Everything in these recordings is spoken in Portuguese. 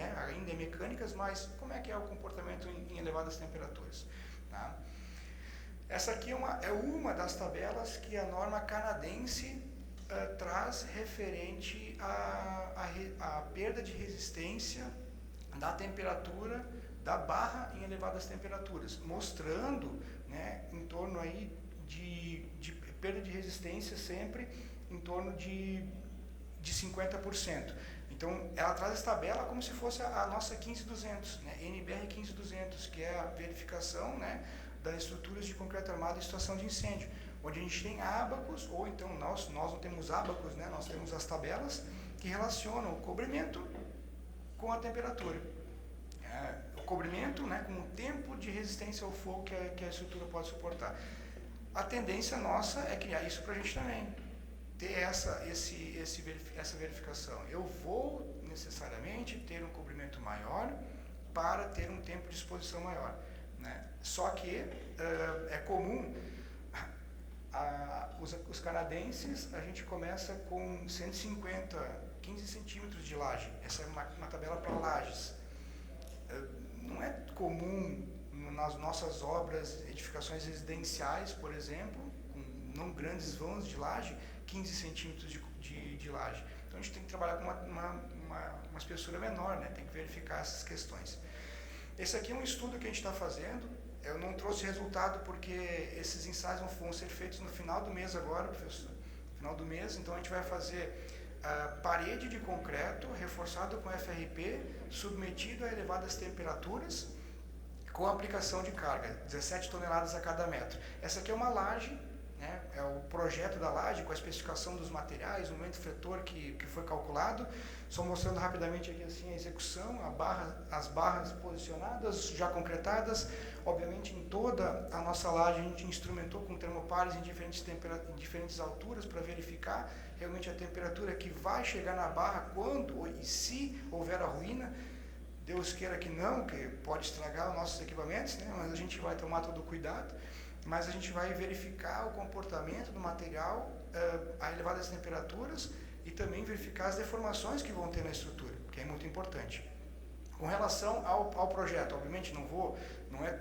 né, ainda mecânicas, mas como é que é o comportamento em elevadas temperaturas. Tá? Essa aqui é uma das tabelas que a norma canadense traz referente à perda de resistência da temperatura da barra em elevadas temperaturas, mostrando, né, em torno aí de perda de resistência sempre em torno de 50%. Então, ela traz essa tabela como se fosse a nossa 15200, né, NBR 15200, que é a verificação, né, das estruturas de concreto armado em situação de incêndio, onde a gente tem ábacos, ou então nós não temos ábacos, né, nós temos as tabelas que relacionam o cobrimento com a temperatura. O cobrimento, né, com o tempo de resistência ao fogo que a estrutura pode suportar. A tendência nossa é criar isso para a gente também, ter essa verificação. Eu vou necessariamente ter um cobrimento maior para ter um tempo de exposição maior, né? Só que é comum, os canadenses, a gente começa com 15 centímetros de laje. Essa é uma tabela para lajes. Não é comum nas nossas obras, edificações residenciais, por exemplo, com não grandes vãos de laje, 15 centímetros de laje. Então a gente tem que trabalhar com uma espessura menor, né? Tem que verificar essas questões. Esse aqui é um estudo que a gente está fazendo. Eu não trouxe resultado porque esses ensaios vão ser feitos no final do mês agora, professor. No final do mês, então a gente vai fazer parede de concreto reforçado com FRP, submetido a elevadas temperaturas, com aplicação de carga, 17 toneladas a cada metro. Essa aqui é uma laje, né, é o projeto da laje, com a especificação dos materiais, o momento fletor que foi calculado. Só mostrando rapidamente aqui assim a execução, as barras posicionadas, já concretadas. Obviamente em toda a nossa laje a gente instrumentou com termopares em diferentes alturas para verificar realmente a temperatura que vai chegar na barra quando e se houver a ruína. Deus queira que não, que pode estragar os nossos equipamentos, né? Mas a gente vai tomar todo o cuidado. Mas a gente vai verificar o comportamento do material a elevadas temperaturas e também verificar as deformações que vão ter na estrutura, que é muito importante. Com relação ao projeto, obviamente não é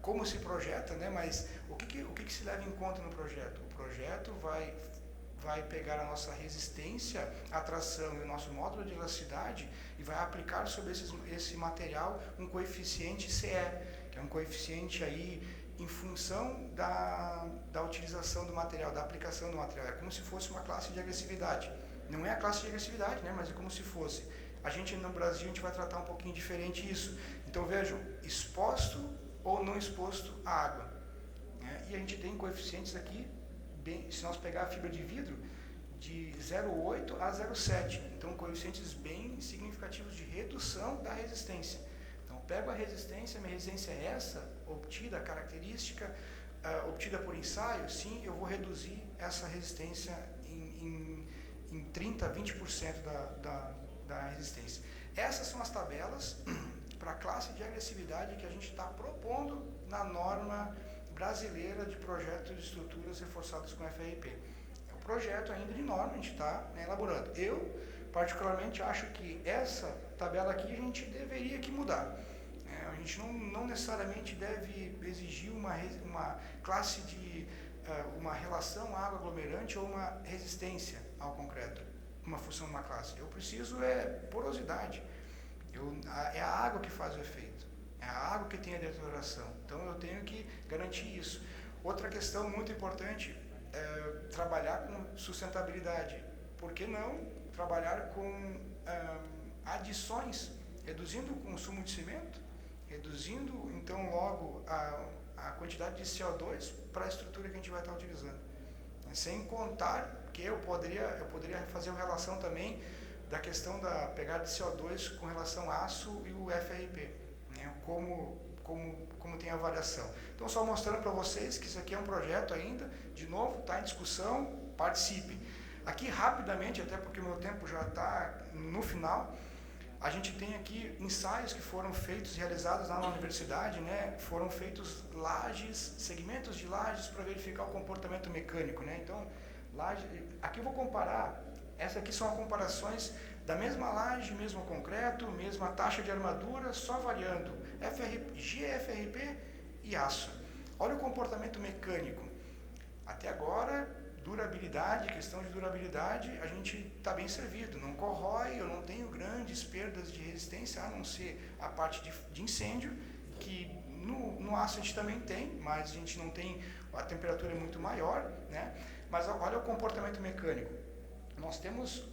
como se projeta, né? Mas o que se leva em conta no projeto? O projeto vai pegar a nossa resistência à tração e o nosso módulo de elasticidade e vai aplicar sobre esse material um coeficiente CE, que é um coeficiente aí em função da utilização do material, da aplicação do material. É como se fosse uma classe de agressividade. Não é a classe de agressividade, né? Mas é como se fosse. A gente no Brasil, a gente vai tratar um pouquinho diferente isso. Então vejam, exposto ou não exposto à água, né? E a gente tem coeficientes aqui, se nós pegar a fibra de vidro, de 0,8 a 0,7. Então coeficientes bem significativos de redução da resistência. Então pego a resistência, minha resistência é essa, obtida, a característica obtida por ensaio, sim, eu vou reduzir essa resistência em 30%, 20% da resistência. Essas são as tabelas para a classe de agressividade que a gente está propondo na norma brasileira de projetos de estruturas reforçadas com FRP. É um projeto ainda de norma, a gente está, né, elaborando. Eu, particularmente, acho que essa tabela aqui a gente deveria que mudar. A gente não necessariamente deve exigir uma classe de uma relação água aglomerante ou uma resistência ao concreto, uma função de uma classe. Eu preciso porosidade. É a água que faz o efeito. É a água que tem a deterioração. Então eu tenho que garantir isso. Outra questão muito importante é trabalhar com sustentabilidade. Por que não trabalhar com adições, reduzindo o consumo de cimento, reduzindo então logo a quantidade de CO2 para a estrutura que a gente vai estar utilizando. Sem contar que eu poderia fazer uma relação também da questão da pegada de CO2 com relação ao aço e o FRP, né? Como tem a variação. Então, só mostrando para vocês que isso aqui é um projeto ainda, de novo, está em discussão, participem. Aqui, rapidamente, até porque o meu tempo já está no final, a gente tem aqui ensaios que foram feitos, realizados lá na universidade, né? Foram feitos lajes, segmentos de lajes para verificar o comportamento mecânico, né? Então, aqui eu vou comparar, essas aqui são as comparações Da mesma laje, mesmo concreto, mesma taxa de armadura, só variando GFRP e aço. Olha o comportamento mecânico. Até agora, durabilidade, questão de durabilidade, a gente está bem servido. Não corrói, eu não tenho grandes perdas de resistência, a não ser a parte de incêndio, que no aço a gente também tem, mas a gente não tem, a temperatura é muito maior, né? Mas olha o comportamento mecânico. Nós temos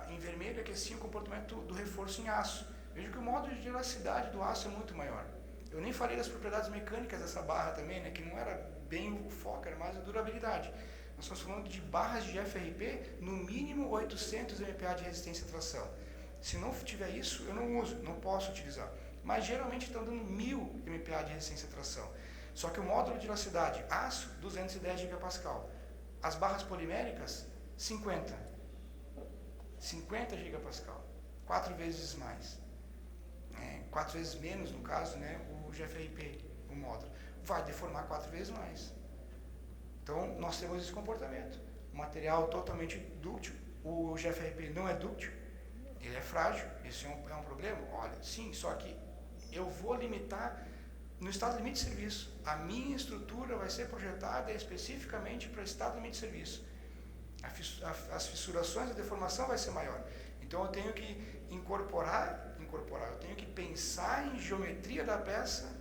em vermelho aqui assim o comportamento do reforço em aço. Veja que o módulo de elasticidade do aço é muito maior. Eu nem falei das propriedades mecânicas dessa barra também, né, que não era bem o foco, era mais a durabilidade. Nós estamos falando de barras de FRP, no mínimo 800 MPa de resistência à tração. Se não tiver isso, eu não uso, não posso utilizar. Mas geralmente estão dando 1000 MPa de resistência à tração. Só que o módulo de elasticidade, aço, 210 GPa. As barras poliméricas, 50 GPa, 4 vezes mais. 4 vezes menos, no caso, né, o GFRP, o módulo. Vai deformar 4 vezes mais. Então, nós temos esse comportamento. O material totalmente dúctil. O GFRP não é dúctil, ele é frágil. Isso é um problema? Olha, sim, só que eu vou limitar no estado limite de serviço. A minha estrutura vai ser projetada especificamente para estado limite de serviço. As fissurações, a deformação vai ser maior. Então, eu tenho que incorporar, eu tenho que pensar em geometria da peça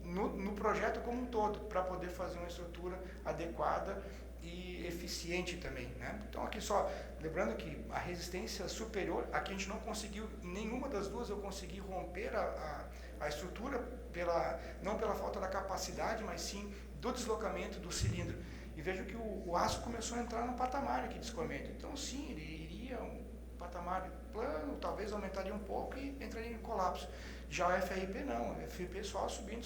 no projeto como um todo, para poder fazer uma estrutura adequada e eficiente também, né? Então aqui só, lembrando que a resistência superior, aqui a gente não conseguiu, em nenhuma das duas eu consegui romper a estrutura, não pela falta da capacidade, mas sim do deslocamento do cilindro. E vejo que o aço começou a entrar no patamar aqui de escoamento. Então sim, ele iria patamar plano, talvez aumentaria um pouco e entraria em colapso. Já o FRP não, o FRP só subindo.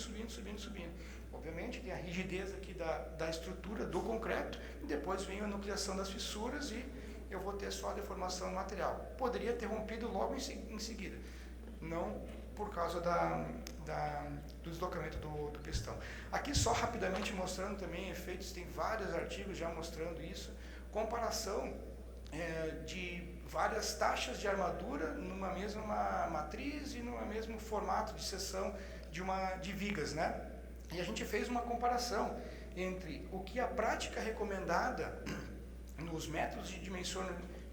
Obviamente tem a rigidez aqui da estrutura do concreto, e depois vem a nucleação das fissuras e eu vou ter só a deformação do material. Poderia ter rompido logo em seguida, não por causa do deslocamento do pistão. Aqui só rapidamente mostrando também efeitos, tem vários artigos já mostrando isso, comparação de várias taxas de armadura numa mesma matriz e num mesmo formato de seção de vigas, né? E a gente fez uma comparação entre o que a prática recomendada, nos métodos de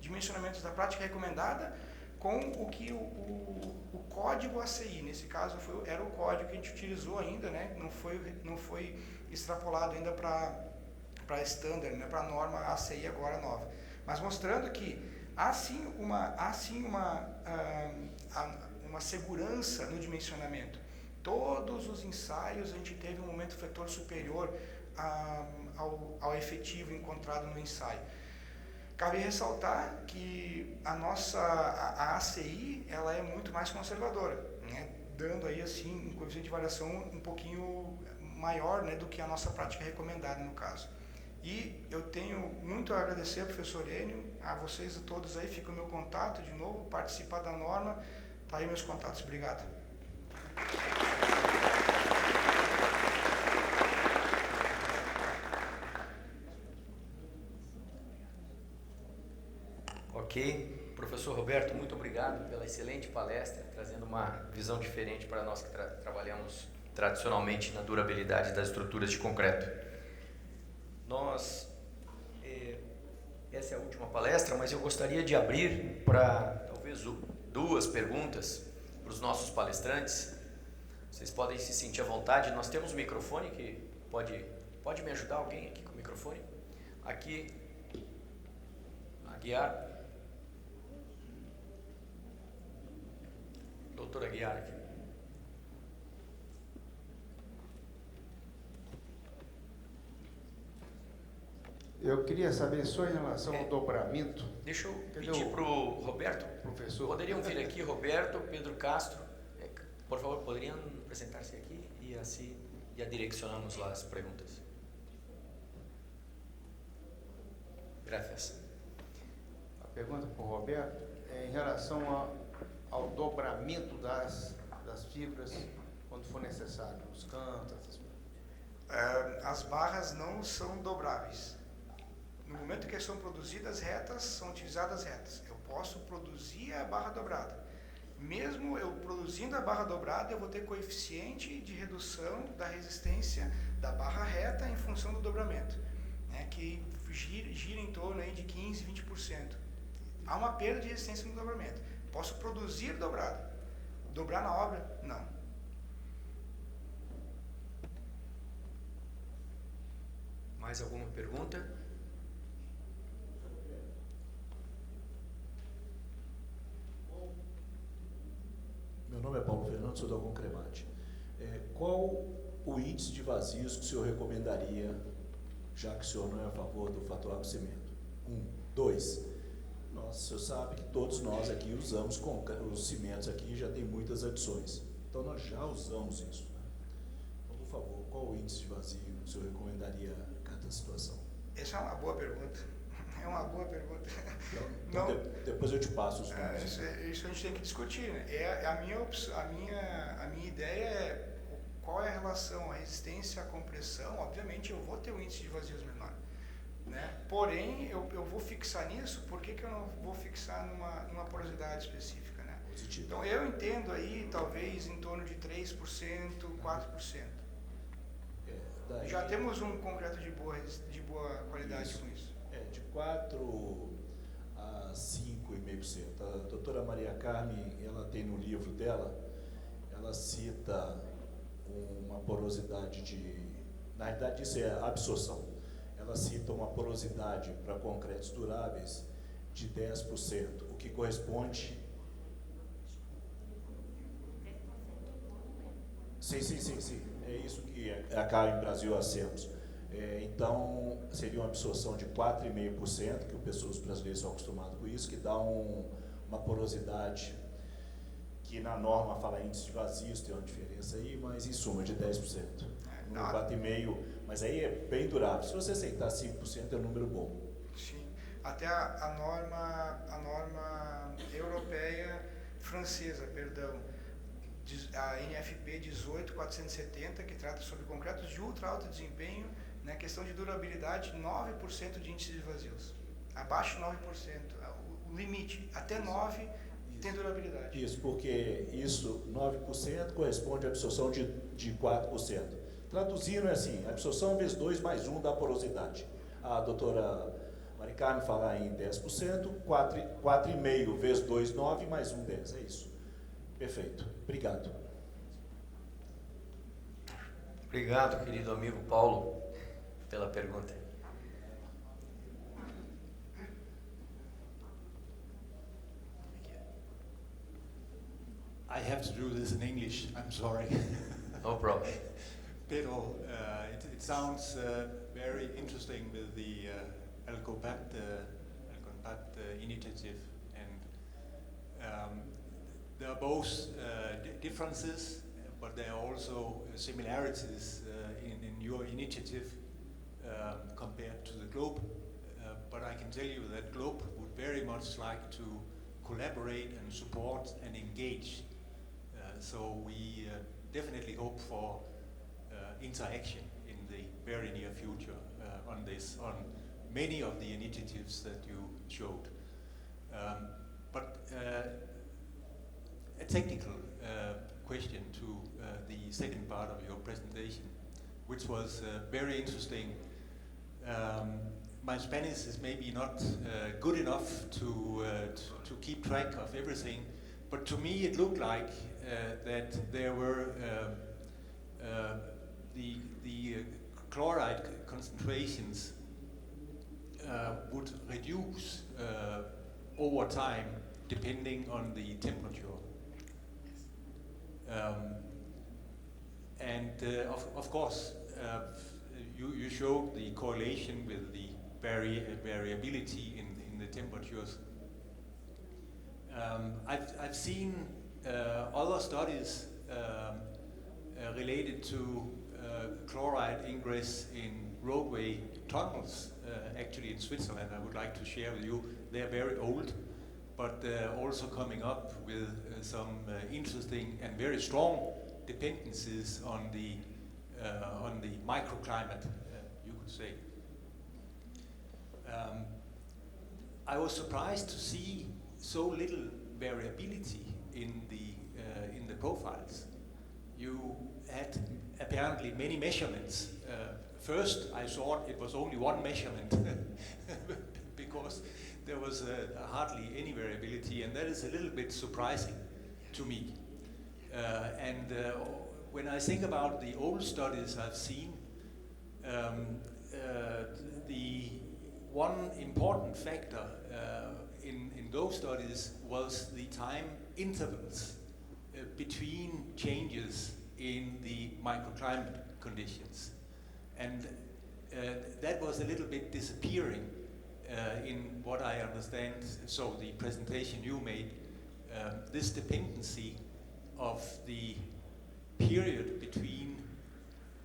dimensionamentos da prática recomendada, com o que o código ACI, nesse caso era o código que a gente utilizou ainda, né? Não foi extrapolado ainda para standard, né? Para a norma ACI agora nova. Mas mostrando que há sim uma segurança no dimensionamento. Todos os ensaios a gente teve um momento fletor superior ao efetivo encontrado no ensaio. Cabe ressaltar que a ACI ela é muito mais conservadora, né? Dando aí assim um coeficiente de variação um pouquinho maior, né, do que a nossa prática recomendada no caso. E eu tenho muito a agradecer ao professor Enio, a vocês todos aí, fica o meu contato de novo, participar da norma, tá aí meus contatos, obrigado. Ok, professor Roberto, muito obrigado pela excelente palestra, trazendo uma visão diferente para nós que trabalhamos tradicionalmente na durabilidade das estruturas de concreto. Essa é a última palestra, mas eu gostaria de abrir para talvez 2 perguntas para os nossos palestrantes. Vocês podem se sentir à vontade. Nós temos um microfone que pode me ajudar alguém aqui com o microfone? Aqui, Aguiar. Doutor Aguiar aqui. Eu queria saber só em relação ao dobramento. Deixa eu pedir para o Roberto. Professor. Poderiam vir aqui, Roberto, Pedro Castro. Por favor, poderiam apresentar-se aqui e assim já direcionamos lá as perguntas. Graças. A pergunta para o Roberto é em relação ao dobramento das fibras quando for necessário, nos cantos. As barras não são dobráveis. No momento que são produzidas retas, são utilizadas retas. Eu posso produzir a barra dobrada. Mesmo eu produzindo a barra dobrada, eu vou ter coeficiente de redução da resistência da barra reta em função do dobramento, né, que gira em torno aí de 15, 20%. Há uma perda de resistência no dobramento. Posso produzir dobrado. Dobrar na obra? Não. Mais alguma pergunta? Meu nome é Paulo Fernando, sou da Concremate. Qual o índice de vazios que o senhor recomendaria, já que o senhor não é a favor do fator água e cimento? 1. 2. O senhor sabe que todos nós aqui usamos os cimentos aqui, já tem muitas adições. Então nós já usamos isso. Né? Então, por favor, qual o índice de vazio que o senhor recomendaria a cada situação? Essa é uma boa pergunta. É uma boa pergunta. Então, depois eu te passo os números. Isso a gente tem que discutir, né? A minha ideia é qual é a relação, a resistência à compressão. Obviamente eu vou ter um índice de vazios menor, né? Porém, eu vou fixar nisso, por que eu não vou fixar numa porosidade específica, né? Positivo. Então eu entendo aí talvez em torno de 3%, 4%. Já temos um concreto de boa qualidade Isso. com isso. De 4 a 5,5%. A doutora Maria Carmen, ela tem no livro dela, ela cita uma porosidade na realidade isso é absorção. Ela cita uma porosidade para concretos duráveis de 10%, o que corresponde... Sim. É isso que a Carmen Brasil hacemos. Então, seria uma absorção de 4,5%, que os brasileiros são acostumados com isso, que dá uma porosidade, que na norma fala índice de vazios, tem uma diferença aí, mas em suma de 10%. No 4,5%, mas aí é bem durável. Se você aceitar 5%, é um número bom. Sim, até a norma europeia, francesa, perdão, a NFP 18470, que trata sobre concretos de ultra alto desempenho, né, questão de durabilidade, 9% de índice de vazios. Abaixo de 9%. O limite, até 9% tem durabilidade. Isso, porque isso, 9%, corresponde à absorção de 4%. Traduzindo é assim, absorção vezes 2 mais 1 dá porosidade. A doutora Maria Carmen fala em 10%, 4,5 vezes 2, 9, mais 1, 10. É isso. Perfeito. Obrigado. Obrigado, querido amigo Paulo, pela pergunta. I have to do this in English, I'm sorry. No problem. Pedro, it sounds very interesting with the Alcopat initiative, and there are both differences, but there are also similarities in your initiative compared to the Globe. But I can tell you that Globe would very much like to collaborate and support and engage. So we definitely hope for interaction in the very near future on many of the initiatives that you showed. But a technical question to the second part of your presentation, which was very interesting. My Spanish is maybe not good enough to keep track of everything, but to me it looked like that there were the chloride concentrations would reduce over time depending on the temperature. Of course, you showed the correlation with the variability in the temperatures. I've seen other studies related to chloride ingress in roadway tunnels, actually in Switzerland. I would like to share with you. They're very old, but also coming up with some interesting and very strong dependencies on the microclimate, you could say. I was surprised to see so little variability in the profiles. You had apparently many measurements. First, I thought it was only one measurement because there was hardly any variability, and that is a little bit surprising to me. When I think about the old studies I've seen, the one important factor in those studies was the time intervals between changes in the microclimate conditions. And that was a little bit disappearing in what I understand, so the presentation you made, this dependency of the period between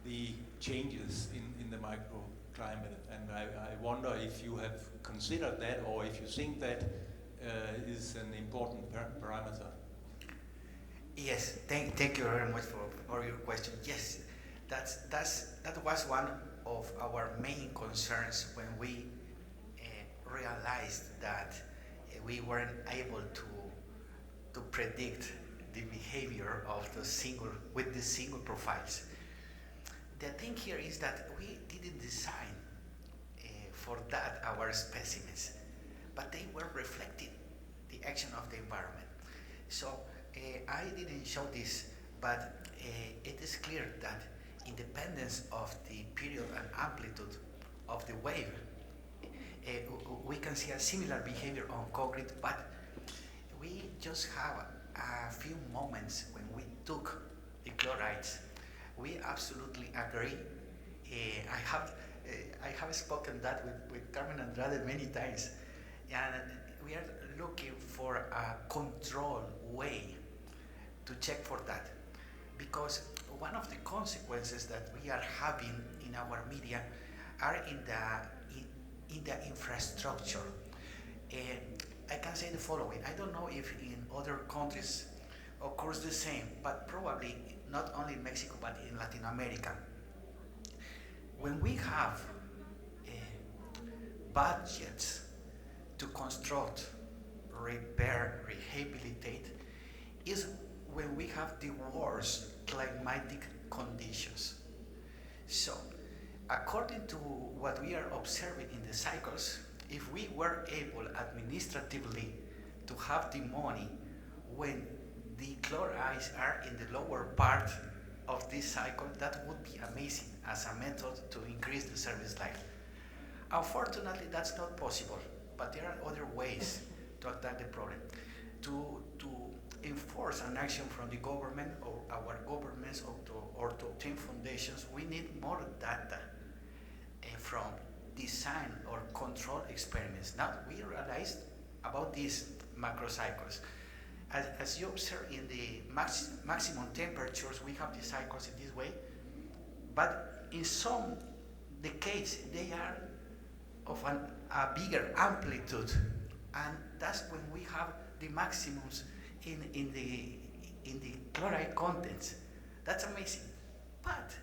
the changes in the microclimate. And I wonder if you have considered that, or if you think that is an important parameter. Yes, thank you very much for your question. Yes, that was one of our main concerns when we realized that we weren't able to predict the behavior of the single profiles. The thing here is that we didn't design for that our specimens, but they were reflecting the action of the environment. So I didn't show this, but it is clear that independence of the period and amplitude of the wave, we can see a similar behavior on concrete, but we just have a few moments when we took the chlorides. We absolutely agree. I have spoken that with Carmen Andrade many times, and we are looking for a control way to check for that, because one of the consequences that we are having in our media are in the infrastructure. I can say the following: I don't know if in other countries occurs the same, but probably not only in Mexico but in Latin America. When we have budgets to construct, repair, rehabilitate, is when we have the worst climatic conditions. So, according to what we are observing in the cycles, if we were able administratively to have the money when the chlorides are in the lower part of this cycle, that would be amazing as a method to increase the service life. Unfortunately, that's not possible, but there are other ways to attack the problem. To enforce an action from the government or our governments or to obtain foundations, we need more data from design or control experiments. Now we realized about these macrocycles. As you observe in the maximum temperatures, we have the cycles in this way, but in some decades they are of a bigger amplitude, and that's when we have the maximums in the chloride contents. That's amazing, but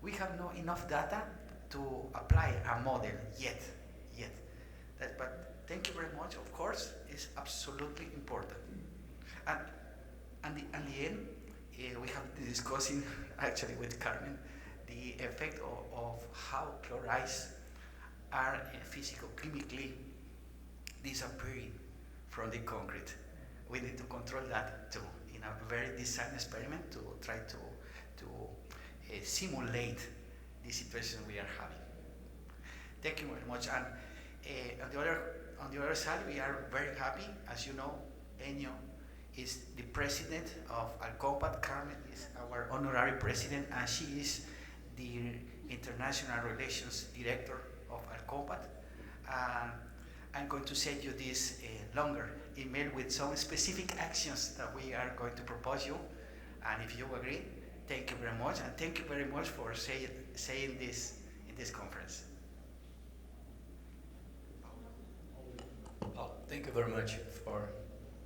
we have not enough data to apply a model yet. But thank you very much. Of course, it's absolutely important. And the end, we have been discussing actually with Carmen the effect of how chlorides are physico-chemically disappearing from the concrete. We need to control that too in a very design experiment to try to simulate the situation we are having. Thank you very much. And on the other side, we are very happy. As you know, Enio is the president of Alcompat. Carmen is our honorary president, and she is the international relations director of Alcompat. I'm going to send you this longer email with some specific actions that we are going to propose you. And if you agree, thank you very much, and thank you very much for saying this in this conference. Well, thank you very much for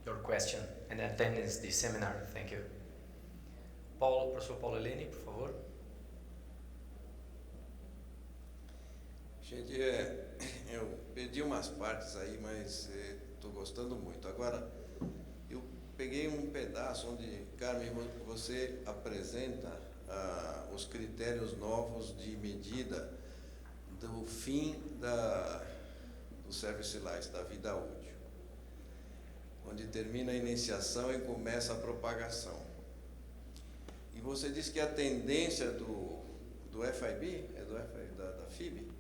your question and attendance this seminar. Thank you. Professor Paulo Heleni, por favor. Gente, eu perdi umas partes aí, mas estou gostando muito. Agora, eu peguei um pedaço onde, Carmen, você apresenta os critérios novos de medida do fim do service life, da vida útil, onde termina a iniciação e começa a propagação. E você disse que a tendência do FIB, da FIB,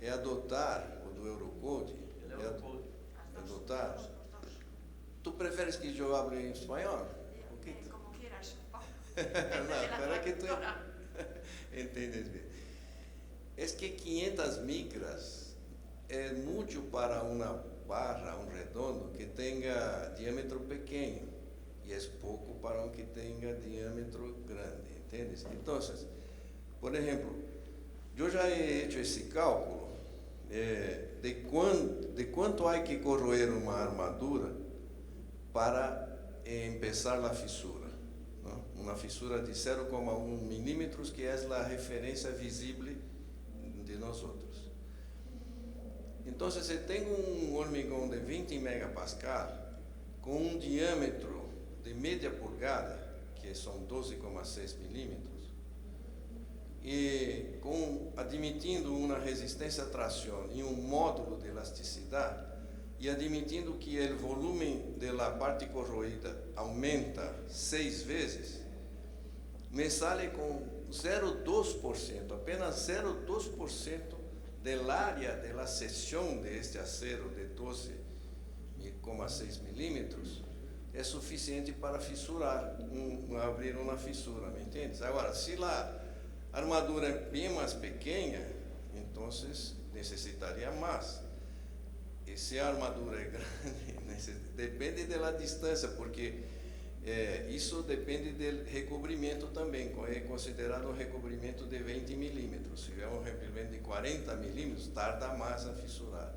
é adotar, ou do Eurocode, adotar. Tu preferes que eu abra em espanhol? Como quieras. Não, espera que tu entendes bem. É que 500 micras é muito para uma barra, um redondo, que tenha diâmetro pequeno, e é pouco para um que tenha diâmetro grande, ¿entiendes? Então, por exemplo, eu já he hecho esse cálculo de quanto há que corroer uma armadura para empezar a fissura, ¿no? Uma fissura de 0,1 milímetros, que é a referência visível de nós outros. Então, se tem um hormigão de 20 megapascal com um diâmetro de meia polegada, que são 12,6 milímetros, e admitindo uma resistência à tração e um módulo de elasticidade, e admitindo que o volume da parte corroída aumenta 6 vezes, me sale com 0,2%, apenas 0,2% da área da seção deste acero de 12,6 milímetros é suficiente para fissurar, abrir uma fissura, me entendes? Agora, se a armadura é bem mais pequena, então necessitaria mais. E se a armadura é grande, depende da distância, porque isso depende do recobrimento também. É considerado um recobrimento de 20 milímetros. Se tiver um recobrimento de 40 milímetros, tarda mais a fissurar.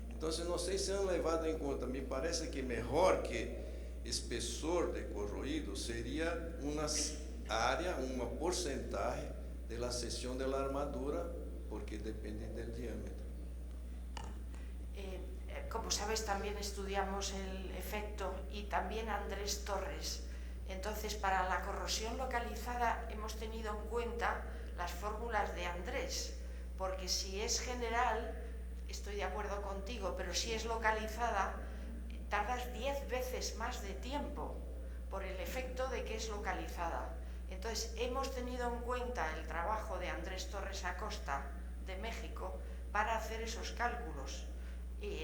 Então, não sei se é levado em conta. Me parece que melhor que espessor de corroído seria uma área, uma porcentagem da seção da armadura, porque depende do diâmetro. Como sabes, también estudiamos el efecto y también Andrés Torres. Entonces, para la corrosión localizada hemos tenido en cuenta las fórmulas de Andrés, porque si es general, estoy de acuerdo contigo, pero si es localizada, tardas 10 veces más de tiempo por el efecto de que es localizada. Entonces, hemos tenido en cuenta el trabajo de Andrés Torres Acosta, de México, para hacer esos cálculos.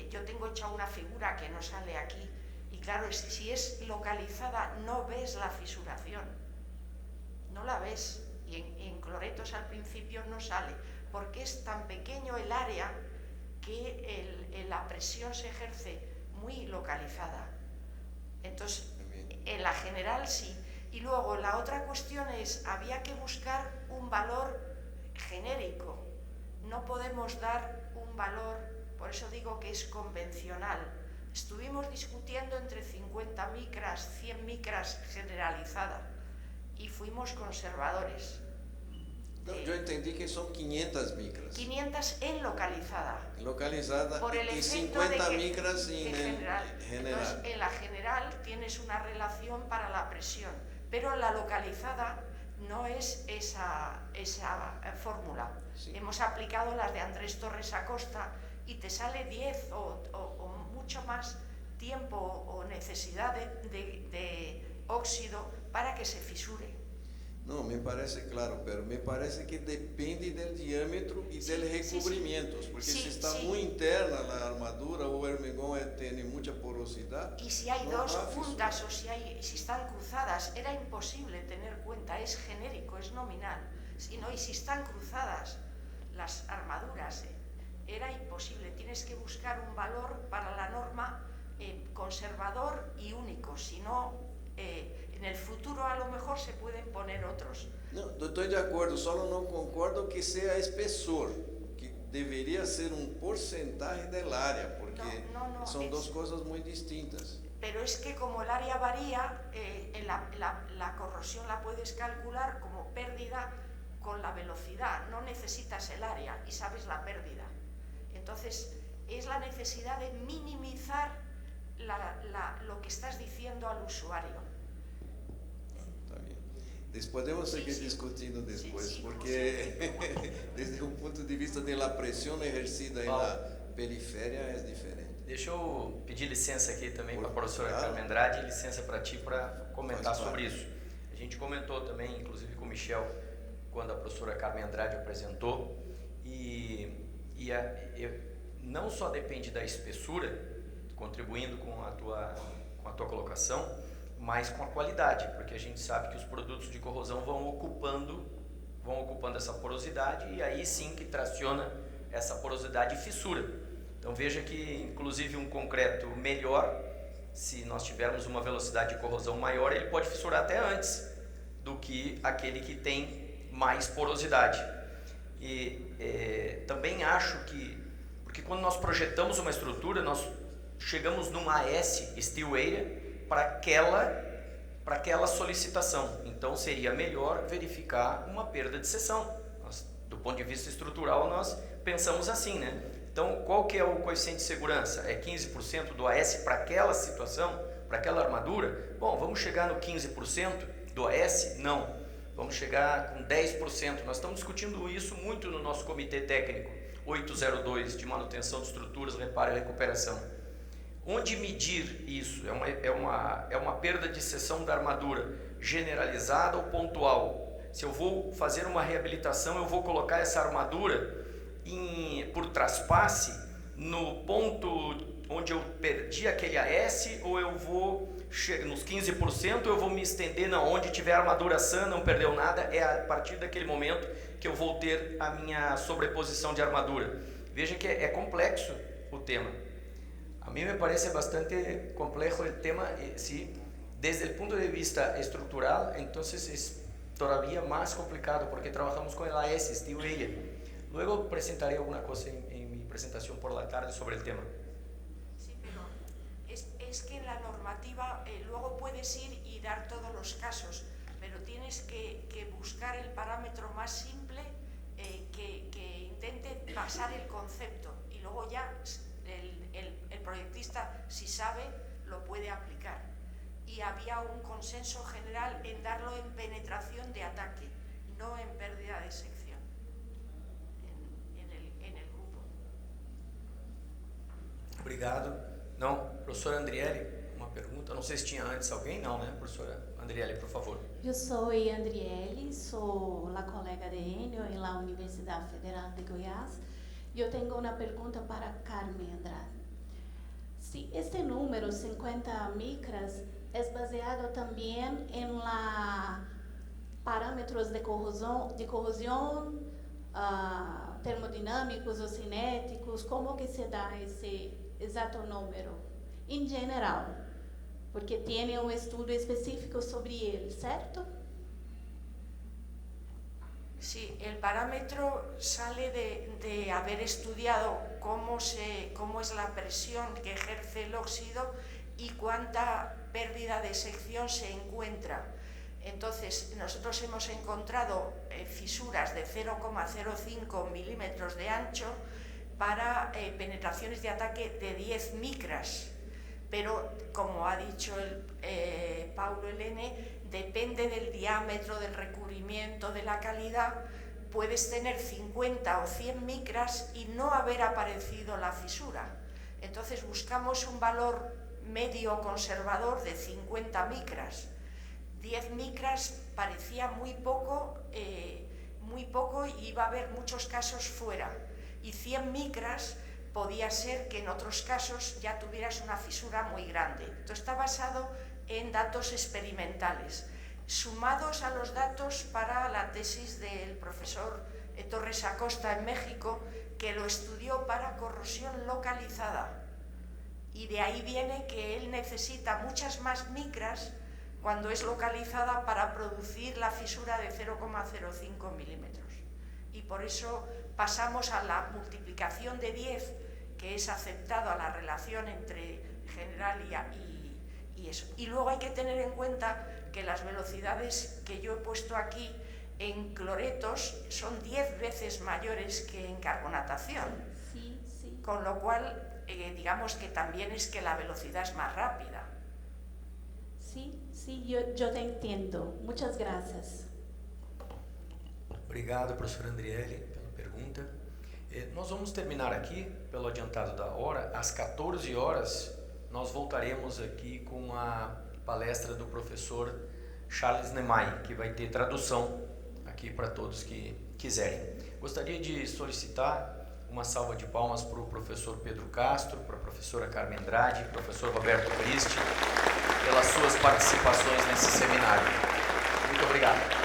Yo tengo hecha una figura que no sale aquí, y claro, si es localizada no ves la fisuración, no la ves, y en cloretos al principio no sale, porque es tan pequeño el área que la presión se ejerce muy localizada. Entonces, en la general sí. Y luego la otra cuestión es, había que buscar un valor genérico, no podemos dar un valor, por eso digo que es convencional. Estuvimos discutiendo entre 50 micras, 100 micras generalizada, y fuimos conservadores. Yo entendí que son 500 micras. 500 en localizada. Localizada por el y efecto 50 de que, micras en general. general. Entonces, en la general tienes una relación para la presión, pero en la localizada no es esa fórmula. Sí. Hemos aplicado las de Andrés Torres Acosta y te sale 10 o mucho más tiempo o necesidad de óxido para que se fisure. Não, me parece claro, pero me parece que depende do diâmetro e do recobrimento, porque se está muito interna a armadura, o hormigão tem muita porosidade. Y si hay dos juntas o si están cruzadas, era imposible tener cuenta, es genérico, es nominal. Y si están cruzadas las armaduras, era imposible, tienes que buscar un valor para la norma conservador y único, si no, en el futuro a lo mejor se pueden poner otros. Não, estou de acordo, só não concordo que seja espessor, que deveria ser porcentagem da área, porque são duas coisas muito distintas. Pero es que como el área varía, la corrosión la puedes calcular como pérdida con la velocidad, no necesitas el área y sabes la pérdida. Entonces, es la necesidad de minimizar lo que estás diciendo al usuario. Está bien. Podemos seguir discutiendo después, porque desde un punto de vista de la presión ejercida en la periferia es diferente. Deixa eu pedir licença aqui também para a professora Carmen Andrade, licença para ti para comentar sobre isso. A gente comentou também, inclusive com o Michel, quando a professora Carmen Andrade apresentou, não só depende da espessura, contribuindo com a tua colocação, mas com a qualidade, porque a gente sabe que os produtos de corrosão vão ocupando essa porosidade e aí sim que traciona essa porosidade e fissura. Então veja que inclusive um concreto melhor, se nós tivermos uma velocidade de corrosão maior, ele pode fissurar até antes do que aquele que tem mais porosidade. E também acho que, porque quando nós projetamos uma estrutura, nós chegamos num AS, Steel Area, para aquela solicitação. Então seria melhor verificar uma perda de seção. Do ponto de vista estrutural, nós pensamos assim, né? Então, qual que é o coeficiente de segurança? É 15% do AS para aquela situação, para aquela armadura? Bom, vamos chegar no 15% do AS? Não. Vamos chegar com 10%. Nós estamos discutindo isso muito no nosso comitê técnico 802 de manutenção de estruturas, reparo e recuperação. Onde medir isso? É uma perda de seção da armadura generalizada ou pontual? Se eu vou fazer uma reabilitação, eu vou colocar essa armadura por traspasse no ponto onde eu perdi aquele AS, ou eu vou chegar nos 15%, eu vou me estender onde tiver armadura sã, não perdeu nada, é a partir daquele momento que eu vou ter a minha sobreposição de armadura. Veja que é complexo o tema. A mí me parece bastante complejo el tema, sí, desde el punto de vista estructural, entonces es todavía más complicado porque trabajamos con el AS, Steel Area. Luego presentaré alguna cosa en mi presentación por la tarde sobre el tema. Sí, pero es que en la normativa luego puedes ir y dar todos los casos, pero tienes que buscar el parámetro más simple que intente pasar el concepto y luego ya el proyectista, si sabe, lo puede aplicar. Y había un consenso general en darlo en penetración de ataque, no en pérdida de sección en el grupo. Obrigado. Não, professora Andriele, uma pergunta. Não sei se tinha antes alguém. Não, né? Professora Andriele, por favor. Eu sou Andriele, sou a colega de Enio em la Universidade Federal de Goiás. Eu tenho uma pergunta para Carmen Andrade. Si este número, 50 micras, é baseado também em parâmetros de corrosão, termodinámicos ou cinéticos, como que se dá esse exato número? Em geral, porque tem um estudo específico sobre ele, certo? Sí, el parámetro sale de haber estudiado cómo es la presión que ejerce el óxido y cuánta pérdida de sección se encuentra. Entonces, nosotros hemos encontrado fisuras de 0,05 milímetros de ancho para penetraciones de ataque de 10 micras. Pero, como ha dicho Paulo Helene, depende del diámetro, del recubrimiento, de la calidad. Puedes tener 50 o 100 micras y no haber aparecido la fisura. Entonces buscamos un valor medio conservador de 50 micras. 10 micras parecía muy poco y iba a haber muchos casos fuera. Y 100 micras podía ser que en otros casos ya tuvieras una fisura muy grande. Esto está basado en datos experimentales, sumados a los datos para la tesis del profesor Torres Acosta en México, que lo estudió para corrosión localizada. Y de ahí viene que él necesita muchas más micras cuando es localizada para producir la fisura de 0,05 milímetros. Y por eso pasamos a la multiplicación de 10, que es aceptado a la relación entre general y eso. Y luego hay que tener en cuenta que las velocidades que yo he puesto aquí en cloretos son 10 veces mayores que en carbonatación. Sí, sí. Con lo cual, digamos que también es que la velocidad es más rápida. Sí, sí, yo te entiendo. Muchas gracias. Obrigado, professor Andriele, pela pergunta. Nós vamos terminar aqui, pelo adiantado da hora. Às 14 horas, nós voltaremos aqui com a palestra do professor Charles Nemay, que vai ter tradução aqui para todos que quiserem. Gostaria de solicitar uma salva de palmas para o professor Pedro Castro, para a professora Carmen Andrade, professor Roberto Cristi, pelas suas participações nesse seminário. Muito obrigado.